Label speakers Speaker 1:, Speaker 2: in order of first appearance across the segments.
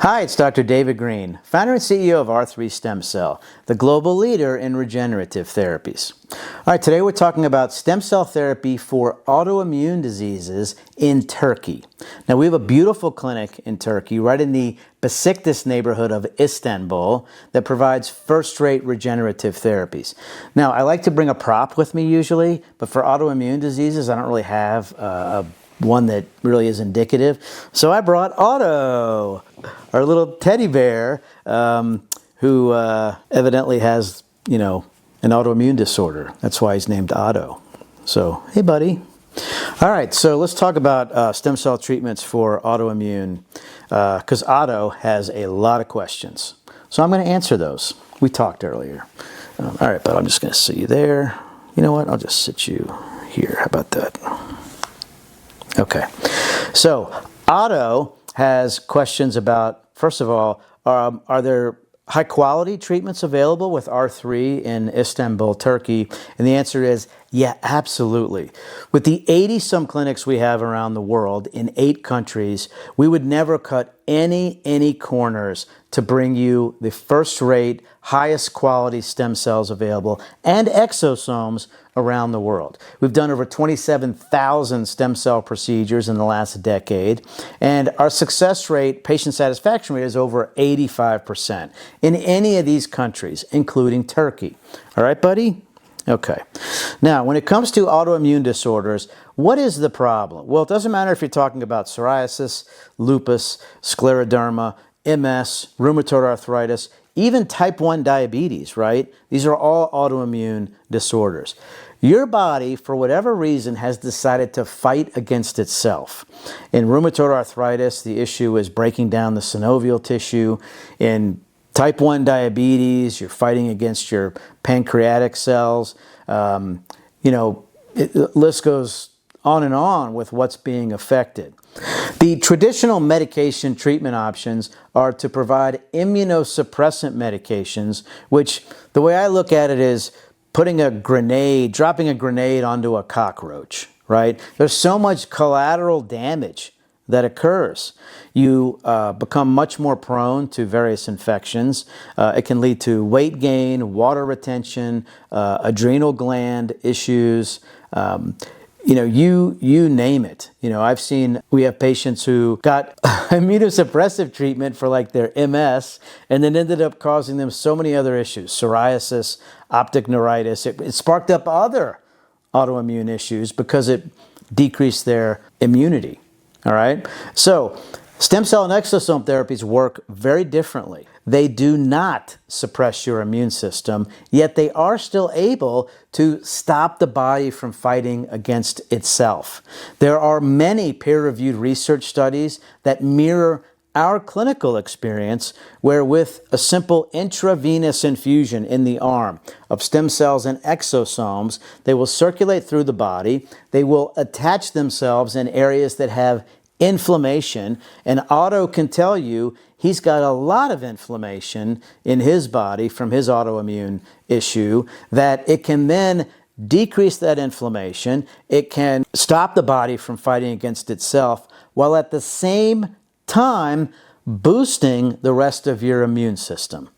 Speaker 1: Hi, it's Dr. David Green, founder and CEO of R3 Stem Cell, the global leader in regenerative therapies. All right, today we're talking about stem cell therapy for autoimmune diseases in Turkey. Now, we have a beautiful clinic in Turkey, right in the Besiktas neighborhood of Istanbul, that provides first-rate regenerative therapies. Now, I like to bring a prop with me usually, but for autoimmune diseases, I don't really have one that really is indicative. So I brought Otto, our little teddy bear, who evidently has, an autoimmune disorder. That's why he's named Otto. So, hey, buddy. All right, so let's talk about stem cell treatments for autoimmune, because Otto has a lot of questions. So I'm going to answer those. We talked earlier. All right, but I'm just going to sit you there. You know what? I'll just sit you here. How about that? Okay, so Otto has questions about, first of all, are there high quality treatments available with R3 in Istanbul, Turkey? And the answer is, yeah, absolutely. With the 80-some clinics we have around the world in 8 countries, we would never cut any corners to bring you the first-rate, highest quality stem cells available and exosomes around the world. We've done over 27,000 stem cell procedures in the last decade, and our success rate, patient satisfaction rate, is over 85% in any of these countries, including Turkey. All right, buddy? Okay. Now, when it comes to autoimmune disorders, what is the problem? Well, it doesn't matter if you're talking about psoriasis, lupus, scleroderma, MS, rheumatoid arthritis, even type 1 diabetes, right? These are all autoimmune disorders. Your body, for whatever reason, has decided to fight against itself. In rheumatoid arthritis, the issue is breaking down the synovial tissue. In type 1 diabetes, you're fighting against your pancreatic cells. The list goes on and on with what's being affected. The traditional medication treatment options are to provide immunosuppressant medications, which the way I look at it is dropping a grenade onto a cockroach, right? There's so much collateral damage that occurs. You become much more prone to various infections. It can lead to weight gain, water retention, adrenal gland issues, you name it. We have patients who got immunosuppressive treatment for like their MS and then ended up causing them so many other issues, psoriasis, optic neuritis. It sparked up other autoimmune issues because it decreased their immunity. All right. So stem cell and exosome therapies work very differently. They do not suppress your immune system, yet they are still able to stop the body from fighting against itself. There are many peer-reviewed research studies that mirror our clinical experience, where with a simple intravenous infusion in the arm of stem cells and exosomes, they will circulate through the body. They will attach themselves in areas that have inflammation, and Otto can tell you he's got a lot of inflammation in his body from his autoimmune issue, that it can then decrease that inflammation. It can stop the body from fighting against itself, while at the same time boosting the rest of your immune system.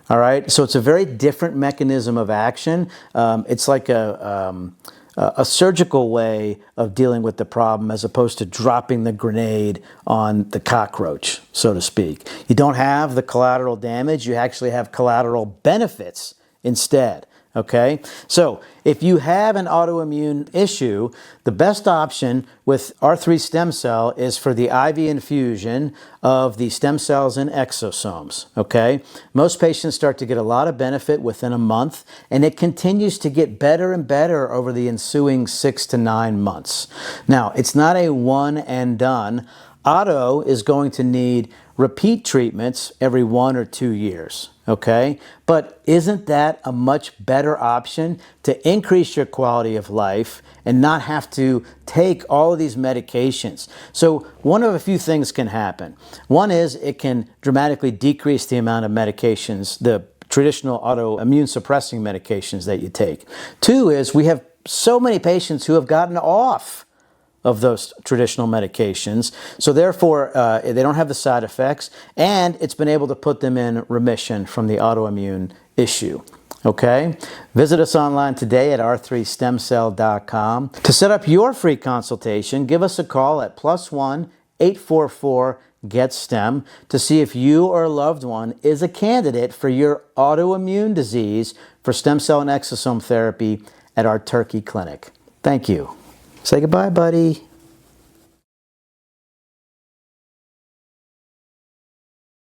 Speaker 1: All right, so it's a very different mechanism of action. It's like a surgical way of dealing with the problem, as opposed to dropping the grenade on the cockroach, so to speak. You don't have the collateral damage, you actually have collateral benefits instead. Okay, so if you have an autoimmune issue, the best option with R3 stem cell is for the IV infusion of the stem cells and exosomes. Okay, most patients start to get a lot of benefit within a month, and it continues to get better and better over the ensuing 6 to 9 months. Now, it's not a one and done. Otto is going to need repeat treatments every 1 or 2 years, okay? But isn't that a much better option to increase your quality of life and not have to take all of these medications? So one of a few things can happen. One is it can dramatically decrease the amount of medications, the traditional autoimmune suppressing medications that you take. 2 is we have so many patients who have gotten off of those traditional medications. So therefore, they don't have the side effects, and it's been able to put them in remission from the autoimmune issue. Okay? Visit us online today at r3stemcell.com. To set up your free consultation, give us a call at +1 844 Get STEM to see if you or a loved one is a candidate for your autoimmune disease for stem cell and exosome therapy at our Turkey clinic. Thank you. Say goodbye, buddy.